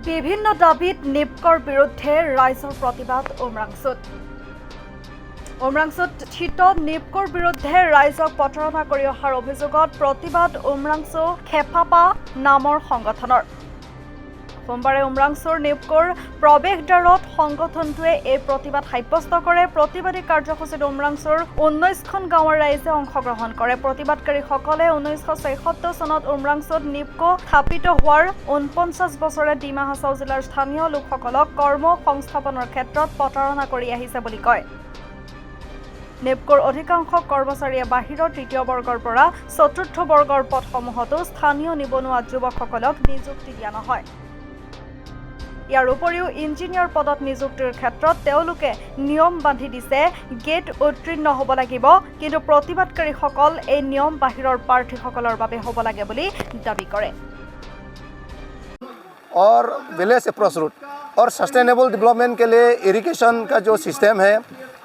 বিভিন্ন দাবিত নিপকৰ বিৰুদ্ধে ৰাইজৰ প্ৰতিবাদ উমৰাংচুত থিত নিপকৰ বিৰুদ্ধে ৰাইজক প্ৰতাৰণা কৰি অহাৰ অভিযোগত প্ৰতিবাদ উমৰাংচু খেপাপা নামৰ সংগঠনৰ সোমবাৰে উমৰাংচুৰ নিপকৰ প্ৰৱেশদ্বাৰত সংগঠনটোৱে এই প্ৰতিবাদ সাব্যস্ত কৰে। প্ৰতিবাদী কাৰ্যসূচীত উমৰাংচুৰ 19খন গাঁৱৰ ৰাইজে অংশগ্ৰহণ কৰে। প্ৰতিবাদকাৰীসকলে 1976 চনত উমৰাংচুত নিপকো স্থাপিত হোৱাৰ 49 বছৰে ডিমা হাছাও জিলাৰ স্থানীয় লোকসকলক কৰ্ম সংস্থাপনৰ ক্ষেত্ৰত প্ৰতাৰণা কৰি আহিছে বুলি কয়। নিপকৰ অধিকাংশ কৰ্মচাৰীয়ে বাহিৰৰ তৃতীয় বৰ্গৰ পৰা চতুৰ্থ বৰ্গৰ পদসমূহতো স্থানীয় নিবনুৱা যুৱকসকলক নিযুক্তি দিয়া নহয়। ইয়াৰ উপৰিও ইঞ্জিনিয়াৰ পদত নিযুক্তিৰ ক্ষেত্ৰত তেওঁলোকে নিয়ম বান্ধি দিছে গেট উত্তীৰ্ণ হ'ব লাগিব, কিন্তু প্ৰতিবাদকাৰীসকল এই নিয়ম বাহিৰৰ প্ৰাৰ্থীসকলৰ বাবে হ'ব লাগে বুলি দাবী কৰে। और विलेज अप्रोच रूट और सस्टेनेबल डेवलपमेंट के लिए इरिगेशन का जो सिस्टम है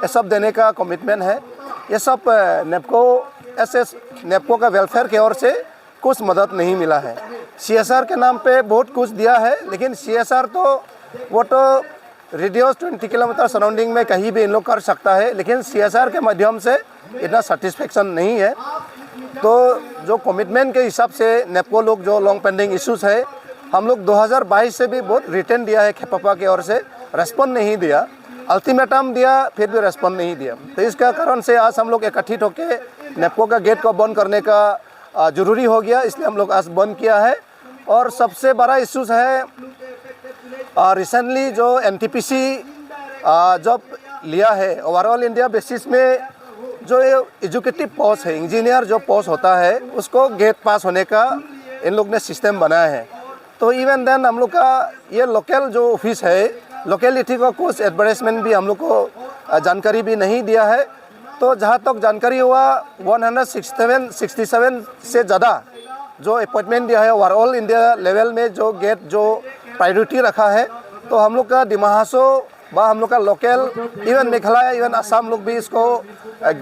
ये सब देने का कमिटमेंट है। ये सब नेपको का वेलफेयर की ओर से कुछ मदद नहीं मिला है। CSR के नाम पे बहुत कुछ दिया है, लेकिन CSR तो वो तो रेडियस 20 किलोमीटर सराउंडिंग में कहीं भी इन लोग कर सकता है, लेकिन CSR के माध्यम से इतना सेटिस्फेक्शन नहीं है। तो जो कमिटमेंट के हिसाब से नेपको लोग जो लॉन्ग पेंडिंग इश्यूज़ है, हम लोग 2022 से भी बहुत रिटर्न दिया है खेपापा की ओर से, रेस्पॉन्ड नहीं दिया। अल्टीमेटम दिया, फिर भी रेस्पॉन्ड नहीं दिया। तो इसका कारण से आज हम लोग एकत्रित होकर नेपको का गेट को बंद करने का ज़रूरी हो गया, इसलिए हम लोग आज बंद किया है। और सबसे बड़ा इश्यूज़ है रिसेंटली जो NTPC जब लिया है ओवरऑल इंडिया बेसिस में जो एजुकेटिव पोस्ट है, इंजीनियर जो पोस्ट होता है उसको गेट पास होने का इन लोग ने सिस्टम बनाया है। तो इवन देन हम लोग का ये लोकल जो ऑफिस है, लोकेलिटी का कुछ एडवर्टाइजमेंट भी हम लोग को जानकारी भी नहीं दिया है। तो जहाँ तक जानकारी हुआ 167 से ज़्यादा जो अपॉइंटमेंट दिया है ओवरऑल इंडिया लेवल में जो गेट जो प्रायोरिटी रखा है। तो हम लोग का डिमा हासाओ व हम लोग का local even Meghalaya even Assam लोग भी इसको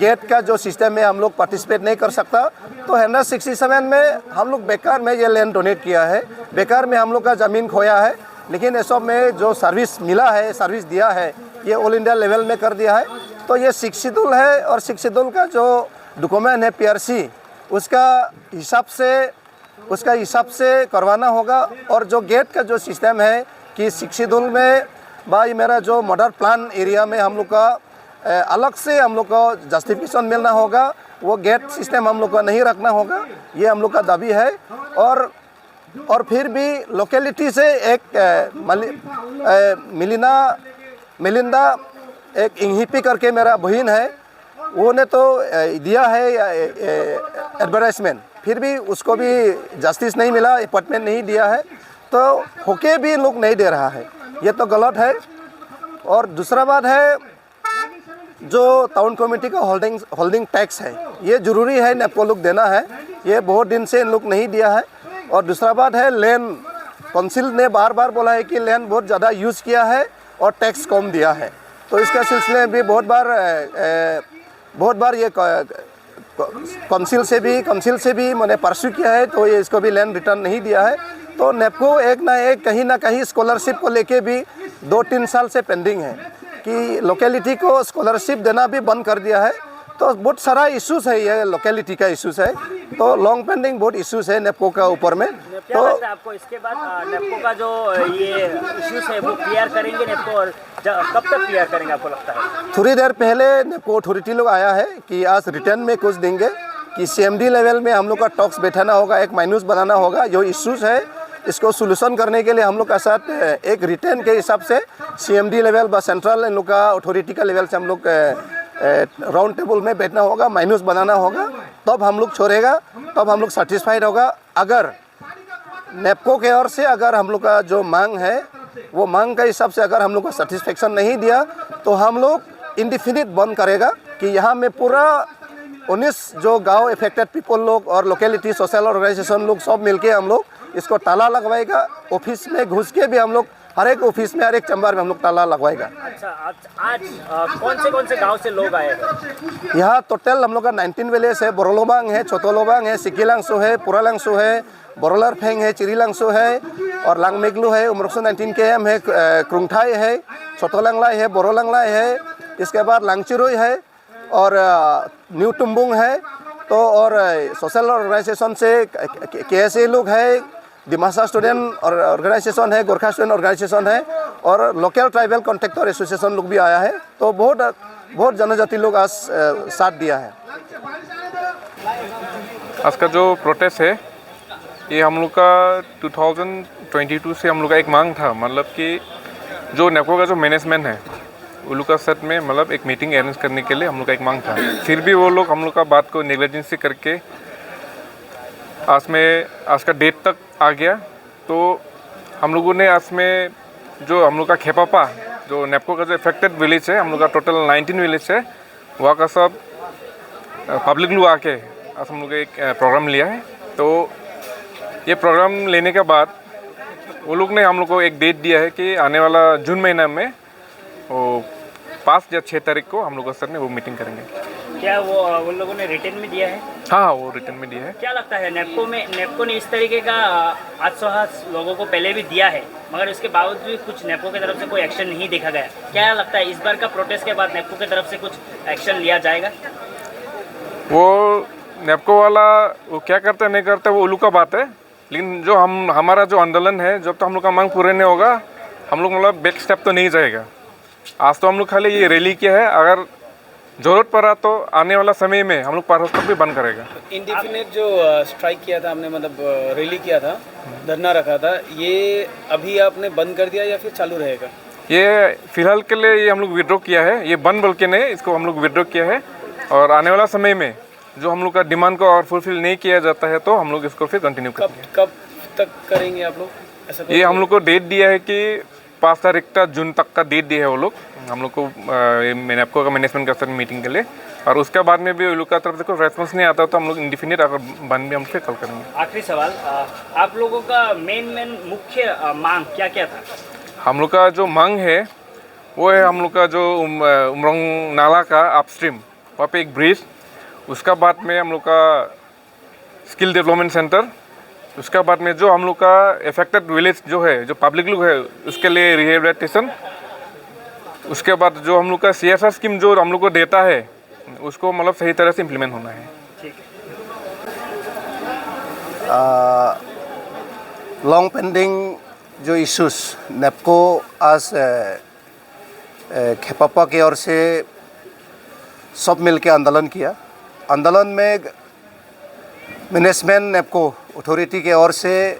गेट का जो सिस्टम में हम लोग पार्टिसिपेट नहीं कर सकता। तो 167 में हम लोग बेकार में ये लैंड डोनेट किया है, बेकार में हम लोग का ज़मीन खोया है, लेकिन ये सब में जो सर्विस मिला है, सर्विस दिया है, ये ऑल इंडिया लेवल में कर दिया है। तो ये 6 शेड्यूल है और 6 शेड्यूल का जो डॉक्यूमेंट है PRC उसका हिसाब से करवाना होगा। और जो गेट का जो सिस्टम है कि 6 शेड्यूल में भाई मेरा जो मॉडल प्लान एरिया में हम लोग का अलग से हम लोग को जस्टिफिकेशन मिलना होगा, वो गेट सिस्टम हम लोग का नहीं रखना होगा, ये हम लोग का दाबी है। और फिर भी लोकेलिटी से एक मिलिंदा एक इंहिपी करके मेरा बहन है, वो ने तो दिया है एडवर्टाइजमेंट, फिर भी उसको भी जस्टिस नहीं मिला, अपॉइंटमेंट नहीं दिया है। तो होके भी लोग नहीं दे रहा है, ये तो गलत है। और दूसरा बात है जो टाउन कमेटी का होल्डिंग टैक्स है, ये ज़रूरी है नेपको लोग देना है, ये बहुत दिन से इन लोग नहीं दिया है। और दूसरा बात है लैंड काउंसिल ने बार बार बोला है कि लैंड बहुत ज़्यादा यूज़ किया है और टैक्स कम दिया है। तो इसके सिलसिले में भी बहुत बार ये काउंसिल से भी मैंने परस्यू किया है, तो ये इसको भी लैंड रिटर्न नहीं दिया है। तो नेपको एक कहीं ना कहीं स्कॉलरशिप को लेके भी 2-3 साल से पेंडिंग है कि लोकेलिटी को स्कॉलरशिप देना भी बंद कर दिया है। तो बहुत सारा इश्यूज़ है, ये लोकेलिटी का इश्यूज़ है। तो लॉन्ग पेंडिंग बहुत इश्यूज़ है नेपको का ऊपर में। तो आपको इसके बाद नेपको का जो ये इश्यूज़ है वो क्लियर करेंगे नेपको, और कब तक क्लियर करेंगे आपको लगता है? थोड़ी देर पहले नेपको अथॉरिटी लोग आया है कि आज रिटर्न में कुछ देंगे कि CMD लेवल में हम लोग का टॉक्स बैठाना होगा, एक माइनस बनाना होगा। जो इश्यूज़ है इसको सोल्यूशन करने के लिए हम लोग का साथ एक रिटर्न के हिसाब से CMD लेवल व सेंट्रल इन लोग का अथॉरिटी का लेवल से हम लोग राउंड टेबल में बैठना होगा, माइनस बनाना होगा, तब हम लोग छोड़ेगा, तब हम लोग सेटिस्फाइड होगा। अगर नेपको के ओर से अगर हम लोग का जो मांग है वो मांग के हिसाब से अगर हम लोग को सेटिस्फेक्शन नहीं दिया तो हम लोग इंडिफिनिट बंद करेगा कि यहाँ में पूरा 19 जो गांव इफेक्टेड पीपल लोग और लोकेलिटी सोशल ऑर्गेनाइजेशन लोग सब मिलके हम लोग इसको ताला लगवाएगा। ऑफिस में घुस के भी हम लोग हर एक ऑफिस में हर एक चैम्बर में हम लोग ताला लगवाएगा। अच्छा, आज कौन से गांव से लोग आए हैं? यहाँ टोटल हम लोग का 19 विलेज है। बोरोलोबांग है, छोटोलोबांग है, सिकिलांगसो है, पुरालांगसो है, बोरोलरफेंग है, चिरीलांगसो है और लांगमेगलू है, उमरक्सो 19 km है, क्रुंगथाई है, छोटोलंगलाई है, बोरोलंगलाई है, इसके बाद लांगचिरोई है और न्यू टुम्बुंग है। तो और सोशल ऑर्गेनाइजेशन से KSA लोग है, दिमासा स्टूडेंट ऑर्गेनाइजेशन है, गोरखा स्टूडेंट ऑर्गेनाइजेशन है और लोकल ट्राइबल कॉन्ट्रैक्टर एसोसिएशन लोग भी आया है। तो बहुत जनजाति लोग आज साथ दिया है। आज का जो प्रोटेस्ट है ये हम लोग का 2022 से हम लोग का एक मांग था, मतलब कि जो नेपको का जो मैनेजमेंट है वो लोग का साथ में मतलब एक मीटिंग अरेंज करने के लिए हम लोग का एक मांग था। फिर भी वो लोग हम लोग का बात को नेग्लिजेंसी करके आज का डेट तक आ गया। तो हम लोगों ने आज में जो हम लोग का खेपापा जो नेपको का जो इफेक्टेड विलेज है, हम लोग का टोटल 19 विलेज है, वहाँ का सब पब्लिक लोग आके आज हम लोग एक प्रोग्राम लिया है। तो ये प्रोग्राम लेने के बाद वो लोग ने हम लोग को एक डेट दिया है कि आने वाला जून महीना में वो 5 या 6 तारीख को हम लोग का सर ने वो मीटिंग करेंगे। क्या वो उन लोगों ने रिटर्न में दिया है? हाँ, वो रिटर्न में दिया है। क्या लगता है नेपको ने इस तरीके का आश्वास लोगों को पहले भी दिया है, मगर इसके बावजूद भी कुछ नेपको की तरफ से कोई एक्शन नहीं देखा गया। क्या लगता है इस बार का प्रोटेस्ट के बाद नेपको की तरफ से कुछ एक्शन लिया जाएगा? वो नेपको वाला वो क्या करता है नहीं करता वो उल्लू का बात है, लेकिन जो हमारा जो आंदोलन है, जब तक हम लोग का मांग पूरे नहीं होगा हम लोग मतलब बैक स्टेप तो नहीं जाएगा। आज तो हम लोग खाली ये रैली किया है, अगर ज़रूरत पड़ा तो आने वाला समय में हम लोग पार्क भी बंद करेगा। इंडिफिनिट जो स्ट्राइक किया था हमने, मतलब रैली किया था, धरना रखा था, ये अभी आपने बंद कर दिया या फिर चालू रहेगा? ये फिलहाल के लिए ये हम लोग विड्रॉ किया है, ये बंद बोल के नहीं, इसको हम लोग विड्रॉ किया है। और आने वाला समय में जो हम लोग का डिमांड को और फुलफिल नहीं किया जाता है तो हम लोग इसको फिर कंटिन्यू करेंगे। कब तक करेंगे आप लोग ऐसा? ये हम लोग को डेट दिया है कि 5 तारीख का जून तक का डेट दिया है वो लोग हम लोग को, नेपको का मैनेजमेंट का साथ मीटिंग के लिए। और उसके बाद में भी वो लोग का तरफ से कोई रेस्पॉन्स नहीं आता तो हम लोग इंडिफिनिट अगर बंद भी हम फिर कल करेंगे। आखिरी सवाल, आप लोगों का मेन मुख्य मांग क्या क्या था? हम लोग का जो मांग है वो है हम लोग का जो उमरंग नाला का अपस्ट्रीम वहाँ पे एक ब्रिज, उसका बाद में हम लोग का स्किल डेवलपमेंट सेंटर, उसका बाद में जो हम लोग का इफेक्टेड विलेज जो है, जो पब्लिक लोग है, उसके लिए रिहेबिलिटेशन, उसके बाद जो हम लोग का CSR स्कीम जो हम लोग को देता है उसको मतलब सही तरह से इम्प्लीमेंट होना है। ठीक है। लॉन्ग पेंडिंग जो इश्यूज नेपको आज खेपापा की ओर से सब मिल के आंदोलन किया। आंदोलन में मैनेजमेंट नेपको अथॉरिटी के ओर से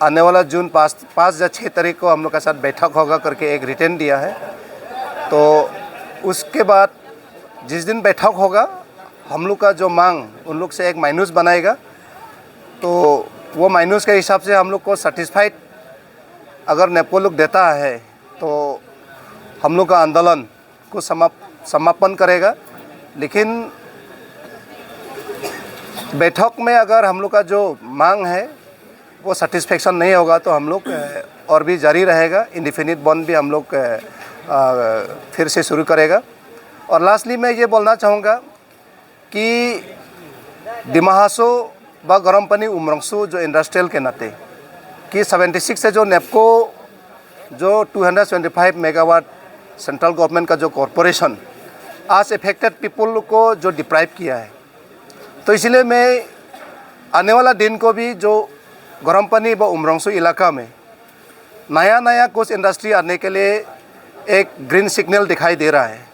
आने वाला जून 5 या 6 तारीख को हम लोग के साथ बैठक होगा करके एक रिटर्न दिया है। तो उसके बाद जिस दिन बैठक होगा हम लोग का जो मांग उन लोग से एक माइनस बनाएगा, तो वो माइनस के हिसाब से हम लोग को सेटिस्फाइड अगर नेपको लोग देता है तो हम लोग का आंदोलन को समापन करेगा। लेकिन बैठक में अगर हम लोग का जो मांग है वो सेटिस्फेक्शन नहीं होगा तो हम लोग और भी जारी रहेगा। इंडिफिनिट बंद भी हम लोग फिर से शुरू करेगा। और लास्टली मैं ये बोलना चाहूँगा कि दिमाहासो व गरम पानी उमरंगसो जो इंडस्ट्रियल के नाते कि 76 से जो नेपको जो 225 मेगावाट सेंट्रल गवर्नमेंट का जो कॉरपोरेशन आज इफेक्टेड पीपल को जो डिप्राइव किया है, तो इसलिए मैं आने वाला दिन को भी जो गरम पानी व उमरंगसो इलाका में नया कुछ इंडस्ट्री आने के लिए एक ग्रीन सिग्नल दिखाई दे रहा है।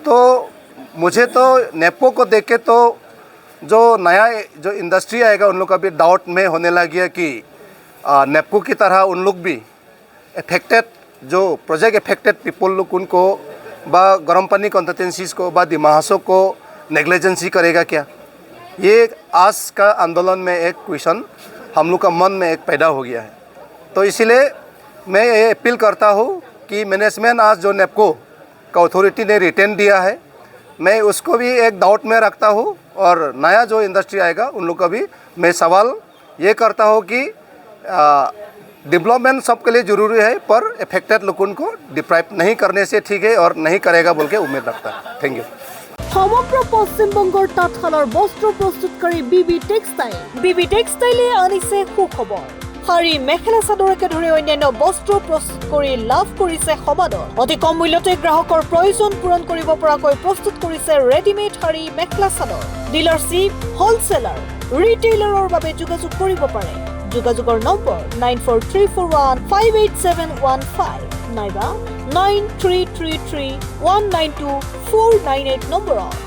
तो मुझे तो नेपको को देख के तो जो नया जो इंडस्ट्री आएगा उन लोग का भी डाउट में होने लग गया कि नेपको की तरह उन लोग भी इफेक्टेड जो प्रोजेक्ट इफेक्टेड पीपल लोग उनको व गरम पानी कॉन्स्टिट्यूएंसीज को व दिमाहासो को नेग्लिजेंसी करेगा क्या। ये आज का आंदोलन में एक क्वेश्चन हम लोग का मन में एक पैदा हो गया है। तो इसीलिए मैं ये अपील करता हूँ कि मैनेजमेंट आज जो नेपको का अथॉरिटी ने रिटर्न दिया है, मैं उसको भी एक डाउट में रखता हूँ। और नया जो इंडस्ट्री आएगा उन लोग का भी मैं सवाल ये करता हूँ कि डेवलपमेंट सबके लिए ज़रूरी है, पर इफेक्टेड लोगों को डिप्राइव नहीं करने से ठीक है और नहीं करेगा बोल के उम्मीद रखता है। Thank you. সমগ্ৰ পশ্চিমবংগৰ তাঁতশালৰ বস্ত্ৰ প্ৰস্তুতকাৰী বিবি টেক্সটাইলে আনিছে সুখবৰ। শাৰী মেখেলা চাদৰকে ধৰি অন্যান্য বস্ত্ৰ প্ৰস্তুত কৰি লাভ কৰিছে সমাদৰ অতি কম মূল্যতে গ্ৰাহকৰ প্ৰয়োজন পূৰণ কৰিব পৰাকৈ প্ৰস্তুত কৰিছে ৰেডিমেড শাৰী মেখেলা চাদৰ ডিলাৰশ্বিপ হোলচেলাৰ ৰিটেইলাৰৰ বাবে যোগাযোগ কৰিব পাৰে যোগাযোগৰ নম্বৰ 9434158715 নাইবা 9333192498 নম্বৰত